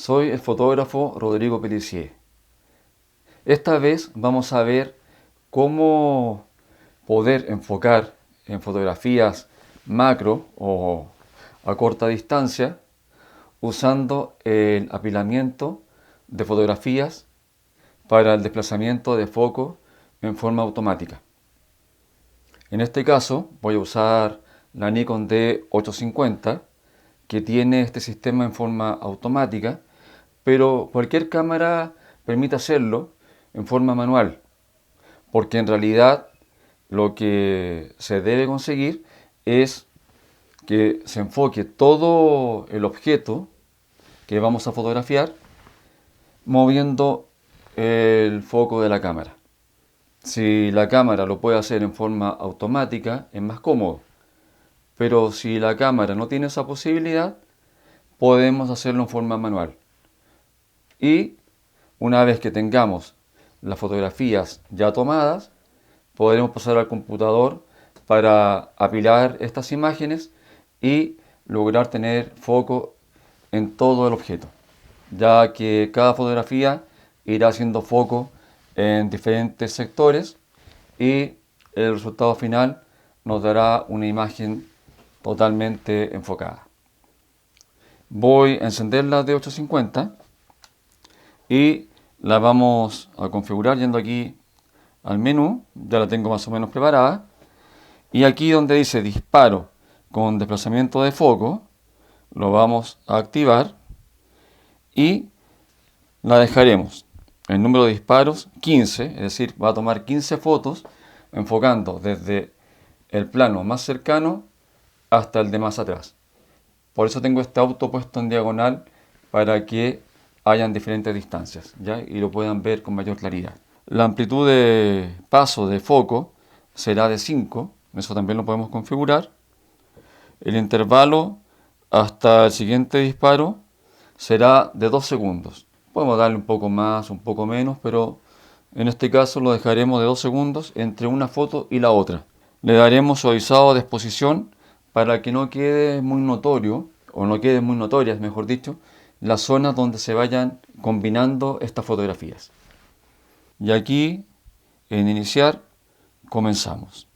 Soy el fotógrafo Rodrigo Pellicier. Esta vez vamos a ver cómo poder enfocar en fotografías macro o a corta distancia usando el apilamiento de fotografías para el desplazamiento de foco en forma automática. En este caso voy a usar la Nikon D850, que tiene este sistema en forma automática, pero cualquier cámara permite hacerlo en forma manual, porque en realidad lo que se debe conseguir es que se enfoque todo el objeto que vamos a fotografiar moviendo el foco de la cámara. Si la cámara lo puede hacer en forma automática, es más cómodo. Pero si la cámara no tiene esa posibilidad, podemos hacerlo en forma manual. Y una vez que tengamos las fotografías ya tomadas, podremos pasar al computador para apilar estas imágenes y lograr tener foco en todo el objeto, ya que cada fotografía irá haciendo foco en diferentes sectores y el resultado final nos dará una imagen totalmente enfocada. Voy a encender la D850 y la vamos a configurar yendo aquí al menú. Ya la tengo más o menos preparada, y aquí donde dice disparo con desplazamiento de foco lo vamos a activar y la dejaremos el número de disparos 15, es decir, va a tomar 15 fotos enfocando desde el plano más cercano hasta el de más atrás. Por eso tengo este auto puesto en diagonal para que hayan diferentes distancias, ¿ya? Y lo puedan ver con mayor claridad. La amplitud de paso de foco será de 5, eso también lo podemos configurar. El intervalo hasta el siguiente disparo será de 2 segundos. Podemos darle un poco más, un poco menos, pero en este caso lo dejaremos de 2 segundos entre una foto y la otra. Le daremos suavizado de exposición para que no quede muy notorio, o no queden muy notorias, mejor dicho, las zonas donde se vayan combinando estas fotografías. Y aquí, en iniciar, comenzamos.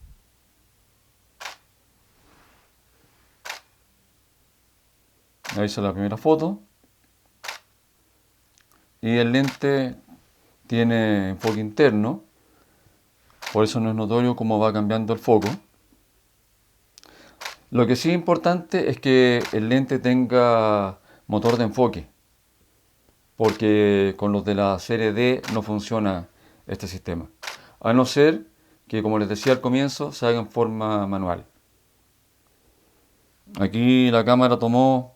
Ahí está la primera foto. Y el lente tiene enfoque interno, por eso no es notorio cómo va cambiando el foco. Lo que sí es importante es que el lente tenga motor de enfoque, porque con los de la serie D no funciona este sistema, a no ser que, como les decía al comienzo, se haga en forma manual. Aquí la cámara tomó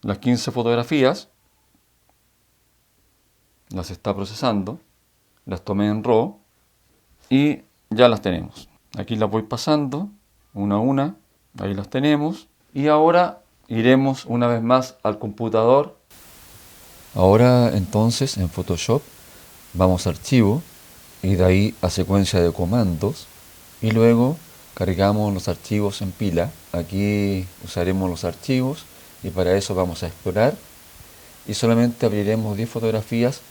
las 15 fotografías, las está procesando, las tomé en RAW y ya las tenemos. Aquí las voy pasando una a una, ahí las tenemos, y ahora iremos una vez más al computador. Ahora entonces en Photoshop vamos a archivo y de ahí a secuencia de comandos y luego cargamos los archivos en pila. Aquí usaremos los archivos y para eso vamos a explorar y solamente abriremos 10 fotografías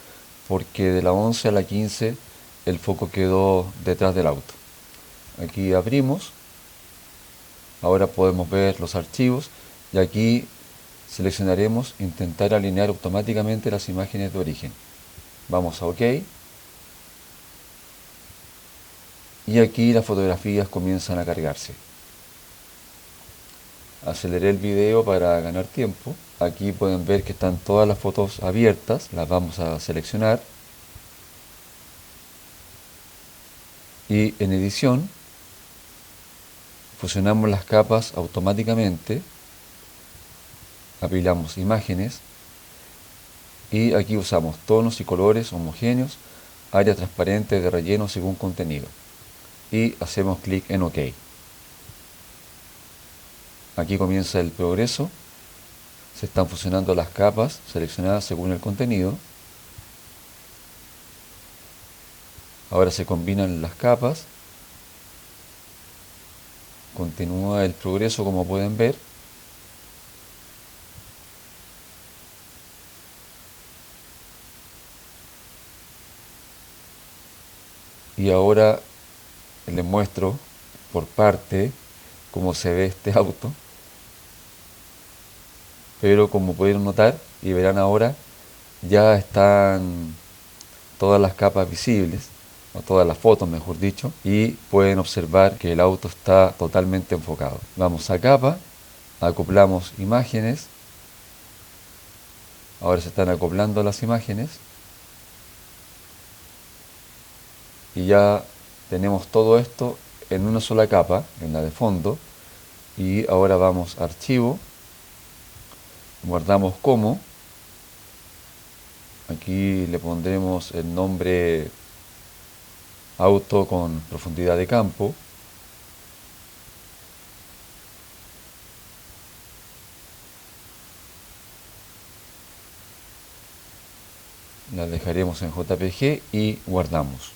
porque de la 11 a la 15 el foco quedó detrás del auto. Aquí abrimos, ahora podemos ver los archivos y aquí seleccionaremos intentar alinear automáticamente las imágenes de origen. Vamos a OK y aquí las fotografías comienzan a cargarse. Aceleré el video para ganar tiempo. Aquí pueden ver que están todas las fotos abiertas, las vamos a seleccionar y en edición fusionamos las capas automáticamente, apilamos imágenes y aquí usamos tonos y colores homogéneos, área transparente de relleno según contenido y hacemos clic en OK. Aquí comienza el progreso, se están fusionando las capas seleccionadas según el contenido. Ahora se combinan las capas, continúa el progreso como pueden ver. Y ahora les muestro por parte cómo se ve este auto. Pero como pudieron notar y verán ahora, ya están todas las capas visibles, o todas las fotos mejor dicho, y pueden observar que el auto está totalmente enfocado. Vamos a capa, acoplamos imágenes, ahora se están acoplando las imágenes, y ya tenemos todo esto en una sola capa, en la de fondo, y ahora vamos a archivo, guardamos como, aquí le pondremos el nombre auto con profundidad de campo, la dejaremos en JPG y guardamos.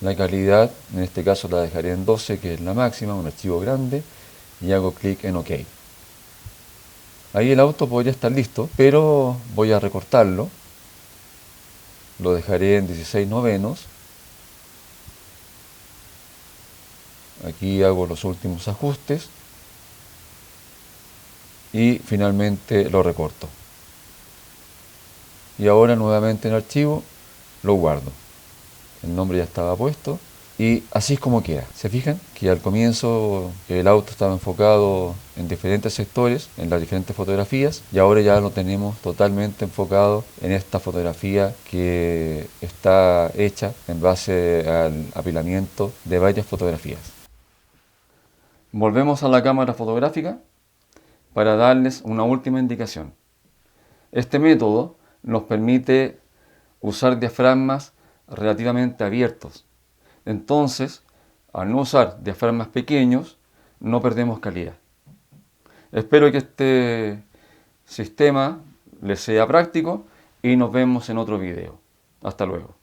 La calidad, en este caso la dejaré en 12, que es la máxima, un archivo grande, y hago clic en OK. Ahí el auto podría estar listo, pero voy a recortarlo. Lo dejaré en 16 novenos. Aquí hago los últimos ajustes y finalmente lo recorto. Y ahora nuevamente en archivo lo guardo. El nombre ya estaba puesto y así es como queda. ¿Se fijan? Que al comienzo el auto estaba enfocado en diferentes sectores, en las diferentes fotografías, y ahora ya lo tenemos totalmente enfocado en esta fotografía que está hecha en base al apilamiento de varias fotografías. Volvemos a la cámara fotográfica para darles una última indicación. Este método nos permite usar diafragmas relativamente abiertos. Entonces, al no usar diafragmas pequeños, no perdemos calidad. Espero que este sistema les sea práctico y nos vemos en otro video. Hasta luego.